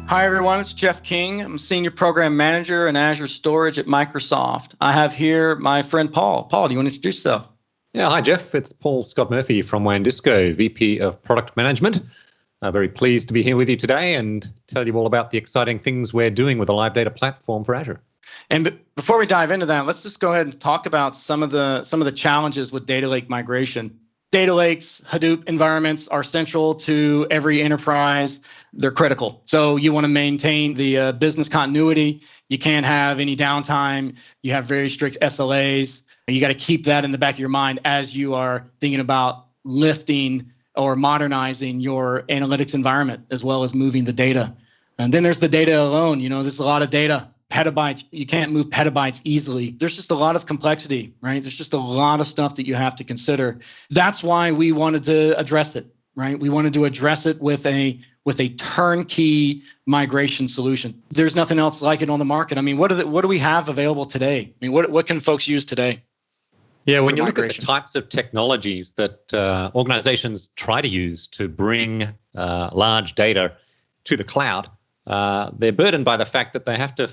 Hi, everyone. It's Jeff King. I'm Senior Program Manager in Azure Storage at Microsoft. I have here my friend Paul. Paul, do you want to introduce yourself? Yeah, hi, Jeff. It's Paul Scott Murphy from WANDisco, VP of Product Management. Very pleased to be here with you today and tell you all about the exciting things we're doing with the LiveData Platform for Azure. And before we dive into that, let's just go ahead and talk about some of the challenges with data lake migration. Data lakes, Hadoop environments are central to every enterprise. They're critical. So you want to maintain the business continuity. You can't have any downtime. You have very strict SLAs. You got to keep that in the back of your mind as you are thinking about lifting or modernizing your analytics environment, as well as moving the data. And then there's the data alone. There's a lot of data. Petabytes, you can't move petabytes easily. There's just a lot of complexity, right? There's just a lot of stuff that you have to consider. That's why we wanted to address it, right? We wanted to address it with a turnkey migration solution. There's nothing else like it on the market. I mean, what do we have available today? I mean, what can folks use today? Yeah, when you look at the types of technologies that organizations try to use to bring large data to the cloud, they're burdened by the fact that they have to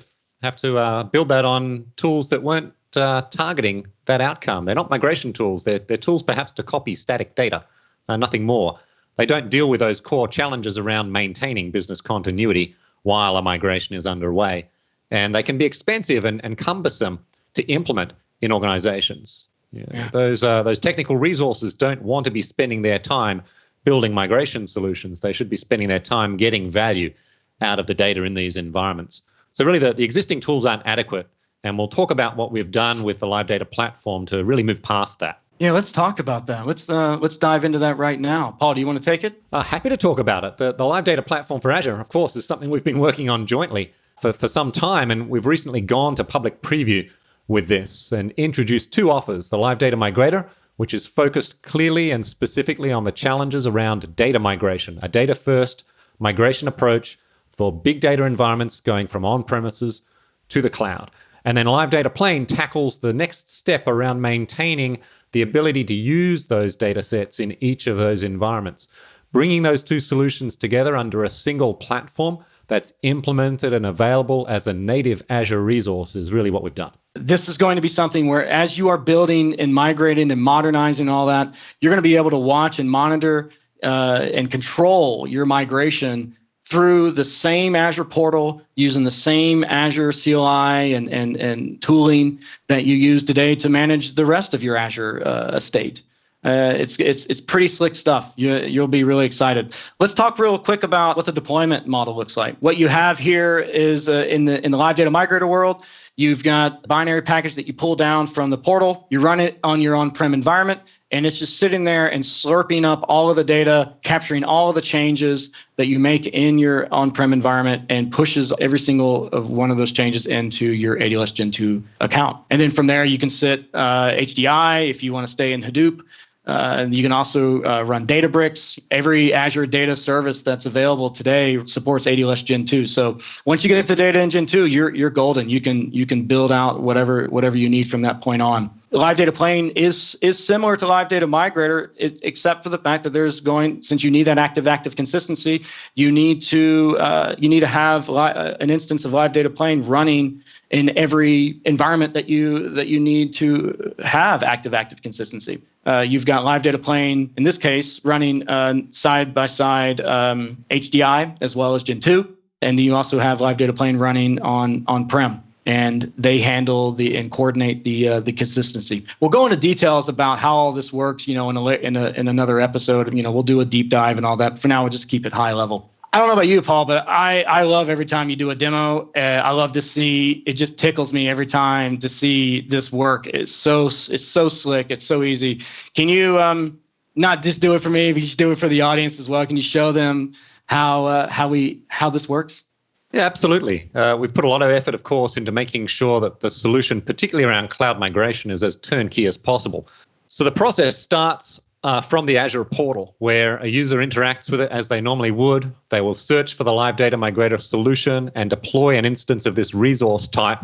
build that on tools that weren't targeting that outcome. They're not migration tools. They're tools perhaps to copy static data, nothing more. They don't deal with those core challenges around maintaining business continuity while a migration is underway. And they can be expensive and cumbersome to implement in organizations. Yeah. Those technical resources don't want to be spending their time building migration solutions. They should be spending their time getting value out of the data in these environments. So really the existing tools aren't adequate, and we'll talk about what we've done with the LiveData Platform to really move past that. Yeah, let's talk about that. Let's dive into that right now. Paul, do you want to take it? Happy to talk about it. The LiveData Platform for Azure, of course, is something we've been working on jointly for some time, and we've recently gone to public preview with this and introduced two offers: the LiveData Migrator, which is focused clearly and specifically on the challenges around data migration, a data-first migration approach for big data environments going from on-premises to the cloud. And then LiveData Plain tackles the next step around maintaining the ability to use those data sets in each of those environments. Bringing those two solutions together under a single platform that's implemented and available as a native Azure resource is really what we've done. This is going to be something where, as you are building and migrating and modernizing all that, you're going to be able to watch and monitor and control your migration through the same Azure portal, using the same Azure CLI and tooling that you use today to manage the rest of your Azure estate. It's pretty slick stuff. You'll be really excited. Let's talk real quick about what the deployment model looks like. What you have here is in the LiveData Migrator world, you've got a binary package that you pull down from the portal. You run it on your on-prem environment, and it's just sitting there and slurping up all of the data, capturing all of the changes that you make in your on-prem environment, and pushes every single of one of those changes into your AWS Gen 2 account. And then from there, you can sit HDI if you want to stay in Hadoop. You can also run Databricks. Every Azure data service that's available today supports AWS Gen 2. So once you get the data in Gen 2, you're golden. You can build out whatever you need from that point on. LiveData Plain is similar to LiveData Migrator, except for the fact that since you need that active consistency, you need to have an instance of LiveData Plain running in every environment that you need to have active consistency. You've got LiveData Plain, in this case, running side by side HDI as well as Gen 2. And then you also have LiveData Plain running on-prem. And they handle and coordinate the consistency. We'll go into details about how all this works, in another episode. We'll do a deep dive and all that. For now, we'll just keep it high level. I don't know about you, Paul, but I love every time you do a demo. I love to see. It just tickles me every time to see this work. It's so slick. It's so easy. Can you not just do it for me, but just do it for the audience as well? Can you show them how this works? Yeah, absolutely. We've put a lot of effort, of course, into making sure that the solution, particularly around cloud migration, is as turnkey as possible. So the process starts from the Azure portal, where a user interacts with it as they normally would. They will search for the LiveData Migrator solution and deploy an instance of this resource type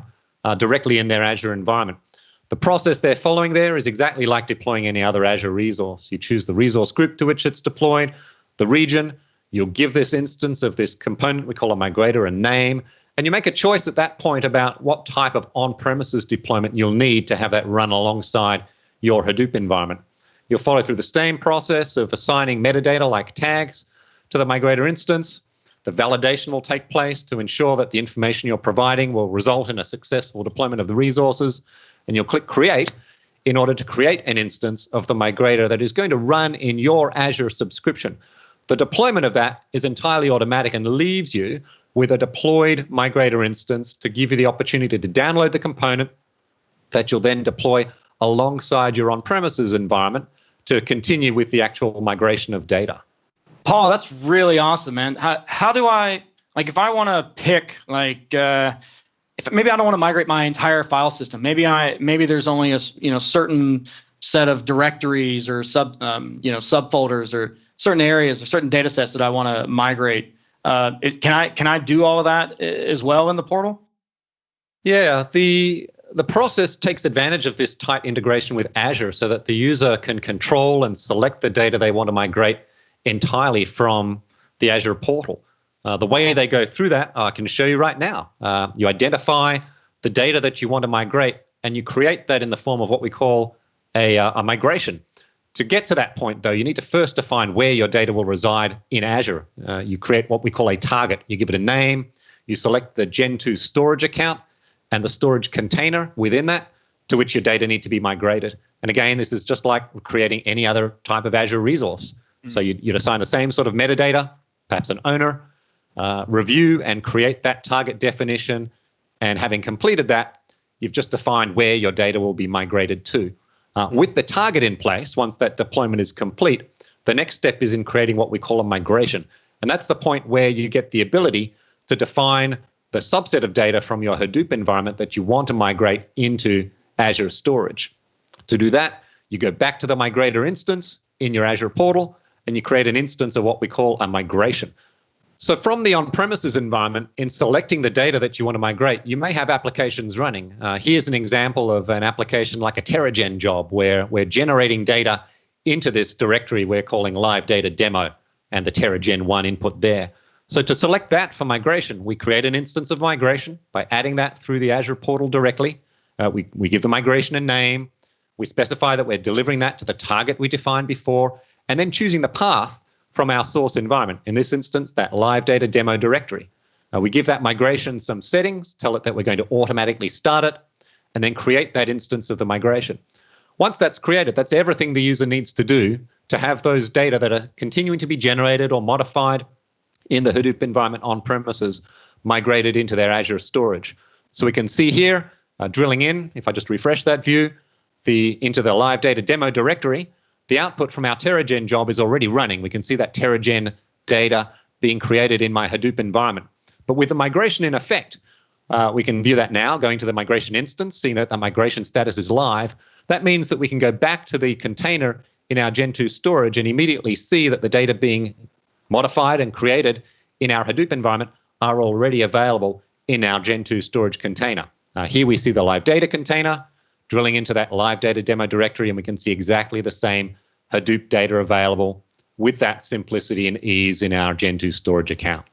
directly in their Azure environment. The process they're following there is exactly like deploying any other Azure resource. You choose the resource group to which it's deployed, the region. You'll give this instance of this component we call a migrator a name, and you make a choice at that point about what type of on-premises deployment you'll need to have that run alongside your Hadoop environment. You'll follow through the same process of assigning metadata like tags to the migrator instance. The validation will take place to ensure that the information you're providing will result in a successful deployment of the resources, and you'll click Create in order to create an instance of the migrator that is going to run in your Azure subscription. The deployment of that is entirely automatic and leaves you with a deployed migrator instance to give you the opportunity to download the component that you'll then deploy alongside your on-premises environment to continue with the actual migration of data. Paul, that's really awesome, man. How do I, like, if I want to pick, like, if maybe I don't want to migrate my entire file system, maybe there's only a certain set of directories or subfolders or certain areas or certain data sets that I want to migrate. Can I do all of that as well in the portal? Yeah, the process takes advantage of this tight integration with Azure so that the user can control and select the data they want to migrate entirely from the Azure portal. The way they go through that, I can show you right now. You identify the data that you want to migrate, and you create that in the form of what we call a migration. To get to that point, though, you need to first define where your data will reside in Azure. You create what we call a target. You give it a name. You select the Gen 2 storage account and the storage container within that to which your data need to be migrated. And again, this is just like creating any other type of Azure resource. So you'd assign the same sort of metadata, perhaps an owner, review and create that target definition. And having completed that, you've just defined where your data will be migrated to. With the target in place, once that deployment is complete, the next step is in creating what we call a migration. And that's the point where you get the ability to define the subset of data from your Hadoop environment that you want to migrate into Azure storage. To do that, you go back to the migrator instance in your Azure portal, and you create an instance of what we call a migration. So from the on-premises environment, in selecting the data that you want to migrate, you may have applications running. Here's an example of an application like a TerraGen job where we're generating data into this directory we're calling LiveData Demo and the TerraGen 1 input there. So to select that for migration, we create an instance of migration by adding that through the Azure portal directly. We give the migration a name. We specify that we're delivering that to the target we defined before, and then choosing the path from our source environment, in this instance, that LiveData Demo directory. We give that migration some settings, tell it that we're going to automatically start it, and then create that instance of the migration. Once that's created, that's everything the user needs to do to have those data that are continuing to be generated or modified in the Hadoop environment on premises migrated into their Azure storage. So we can see here, drilling in, if I just refresh that view, into the LiveData Demo directory, the output from our TerraGen job is already running. We can see that TerraGen data being created in my Hadoop environment. But with the migration in effect, we can view that now, going to the migration instance, seeing that the migration status is live. That means that we can go back to the container in our Gen 2 storage and immediately see that the data being modified and created in our Hadoop environment are already available in our Gen 2 storage container. Here we see the live data container, drilling into that LiveData Demo directory, and we can see exactly the same Hadoop data available with that simplicity and ease in our Gen 2 storage account.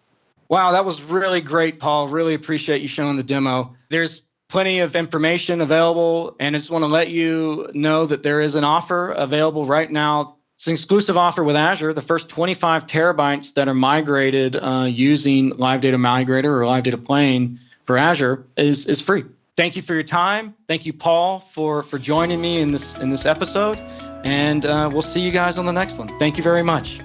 Wow, that was really great, Paul. Really appreciate you showing the demo. There's plenty of information available, and I just want to let you know that there is an offer available right now. It's an exclusive offer with Azure. The first 25 terabytes that are migrated using LiveData Migrator or LiveData Plane for Azure is free. Thank you for your time. Thank you, Paul, for joining me in this episode. And we'll see you guys on the next one. Thank you very much.